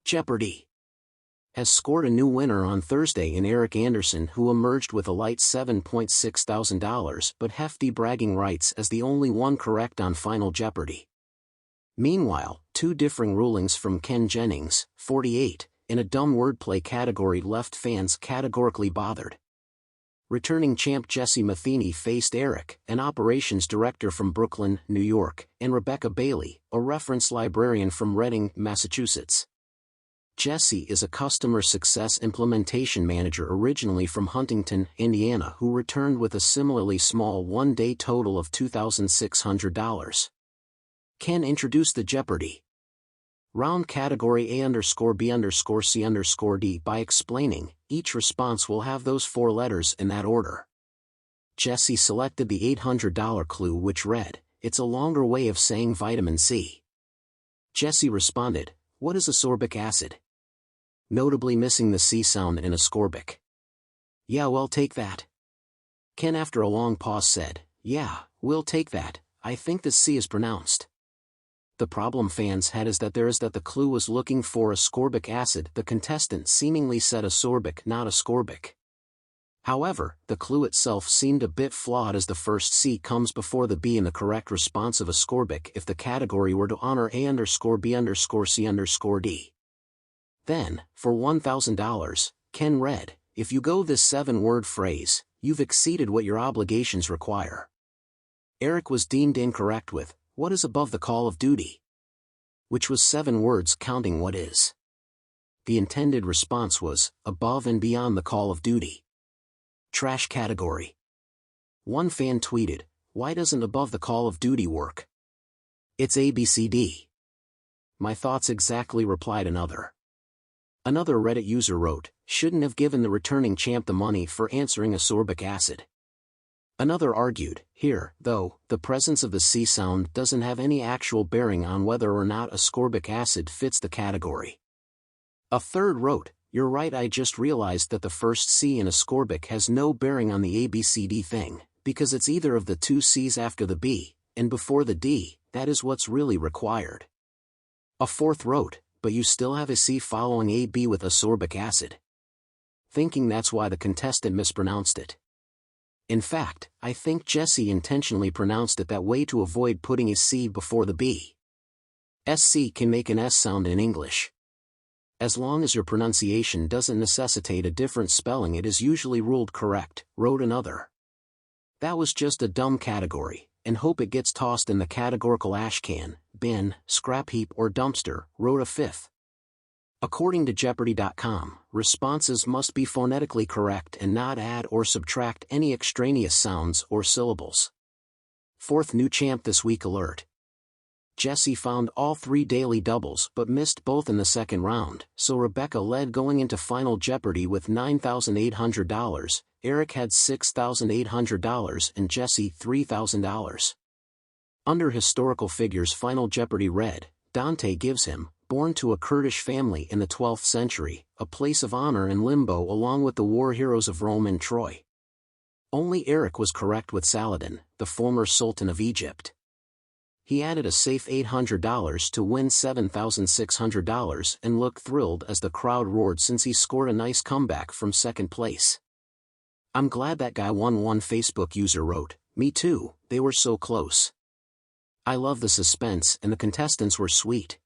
Jeopardy! Has scored a new winner on Thursday in Eric Anderson, who emerged with a light $7.6 thousand but hefty bragging rights as the only one correct on Final Jeopardy! Meanwhile, two differing rulings from Ken Jennings, 48, in a dumb wordplay category left fans categorically bothered. Returning champ Jesse Matheny faced Eric, an operations director from Brooklyn, New York, and Rebecca Bailey, a reference librarian from Reading, Massachusetts. Jesse is a customer success implementation manager originally from Huntington, Indiana, who returned with a similarly small one-day total of $2,600. Ken introduced the Jeopardy! Round category A_B_C_D by explaining, each response will have those four letters in that order. Jesse selected the $800 clue, which read, "It's a longer way of saying vitamin C." Jesse responded, "What is ascorbic acid?" Notably missing the C sound in ascorbic. "Yeah, well, take that." Ken, after a long pause, said, "Yeah, we'll take that. I think the C is pronounced." The problem fans had is that the clue was looking for ascorbic acid. The contestant seemingly said asorbic, not ascorbic. However, the clue itself seemed a bit flawed, as the first C comes before the B in the correct response of ascorbic if the category were to honor A_B_C_D. Then, for $1,000, Ken read, "If you go this 7-word phrase, you've exceeded what your obligations require." Eric was deemed incorrect with, "What is above the call of duty?" which was 7 words counting what is. The intended response was, "Above and beyond the call of duty." Trash category. One fan tweeted, "Why doesn't above the call of duty work? It's ABCD." "My thoughts exactly," replied another. Another Reddit user wrote, "Shouldn't have given the returning champ the money for answering ascorbic acid." Another argued, "Here, though, the presence of the C sound doesn't have any actual bearing on whether or not ascorbic acid fits the category." A third wrote, "You're right, I just realized that the first C in ascorbic has no bearing on the ABCD thing, because it's either of the two C's after the B, and before the D, that is what's really required." A fourth wrote, "But you still have a C following AB with ascorbic acid," thinking that's why the contestant mispronounced it. In fact, I think Jesse intentionally pronounced it that way to avoid putting a C before the B. SC can make an S sound in English. As long as your pronunciation doesn't necessitate a different spelling, it is usually ruled correct, wrote another. "That was just a dumb category, and hope it gets tossed in the categorical ash can, bin, scrap heap or dumpster," wrote a fifth. According to Jeopardy.com, responses must be phonetically correct and not add or subtract any extraneous sounds or syllables. Fourth new champ this week alert. Jesse found all 3 daily doubles but missed both in the second round, so Rebecca led going into Final Jeopardy with $9,800, Eric had $6,800 and Jesse $3,000. Under historical figures, Final Jeopardy read, "Dante gives him, born to a Kurdish family in the 12th century, a place of honor and limbo along with the war heroes of Rome and Troy." Only Eric was correct with Saladin, the former Sultan of Egypt. He added a safe $800 to win $7,600 and looked thrilled as the crowd roared since he scored a nice comeback from second place. "I'm glad that guy won," one Facebook user wrote. "Me too, they were so close. I love the suspense and the contestants were sweet."